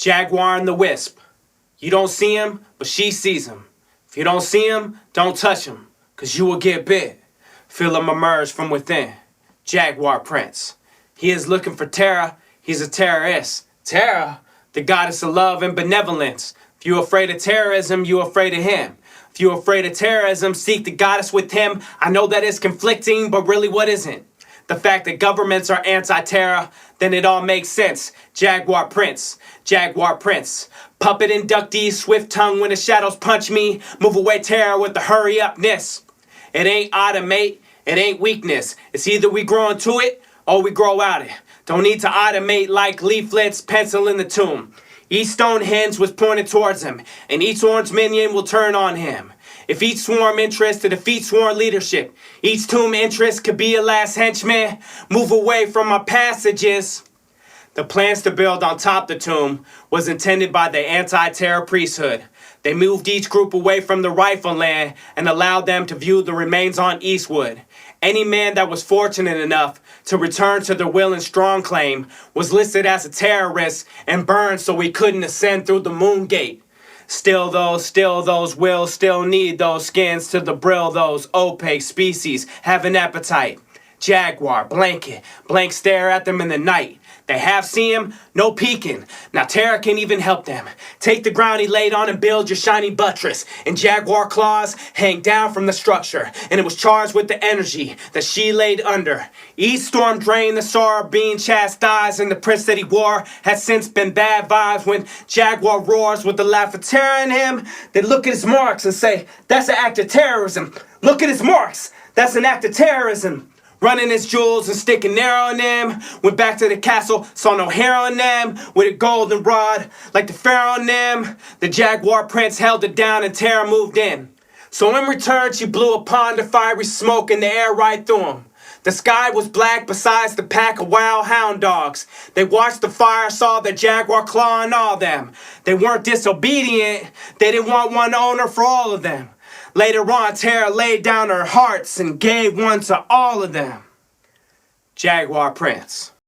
Jaguar and the Wisp. You don't see him, but she sees him. If you don't see him, don't touch him, cause you will get bit. Feel him emerge from within. Jaguar Prince. He is looking for Terra, he's a terrorist. Terra, the goddess of love and benevolence. If you afraid of terrorism, you afraid of him. If you afraid of terrorism, seek the goddess with him. I know that is conflicting, but really what isn't? The fact that governments are anti-terror, then it all makes sense. Jaguar Prince, Jaguar Prince. Puppet inductee, swift tongue when the shadows punch me. Move away terror with the hurry upness. It ain't automate, it ain't weakness. It's either we grow into it or we grow out it. Don't need to automate like leaflets, pencil in the tomb. Each Stonehenge was pointed towards him, and each orange minion will turn on him. If each swarm interest to defeat sworn leadership, each tomb interest could be a last henchman. Move away from my passages. The plans to build on top the tomb was intended by the anti-terror priesthood. They moved each group away from the rifleland and allowed them to view the remains on Eastwood. Any man that was fortunate enough to return to their will and strong claim was listed as a terrorist and burned so he couldn't ascend through the moon gate. Still those will still need those skins to the brill. Those opaque species have an appetite. Jaguar, blanket, blank stare at them in the night. They have seen him, no peeking. Now terror can even help them. Take the ground he laid on and build your shiny buttress. And jaguar claws hang down from the structure. And it was charged with the energy that she laid under. Each storm drained the sorrow being chastised. And the prince that he wore has since been bad vibes. When Jaguar roars with the laugh of terror in him, they look at his marks and say, that's an act of terrorism. Look at his marks, that's an act of terrorism. Running his jewels and sticking arrow on them. Went back to the castle, saw no hair on them. With a golden rod, like the pharaoh on them. The Jaguar Prince held it down and terror moved in. So in return, she blew upon the fiery smoke in the air right through him. The sky was black besides the pack of wild hound dogs. They watched the fire, saw the jaguar claw on all them. They weren't disobedient, they didn't want one owner for all of them. Later on, terror laid down her hearts and gave one to all of them. Jaguar Prince.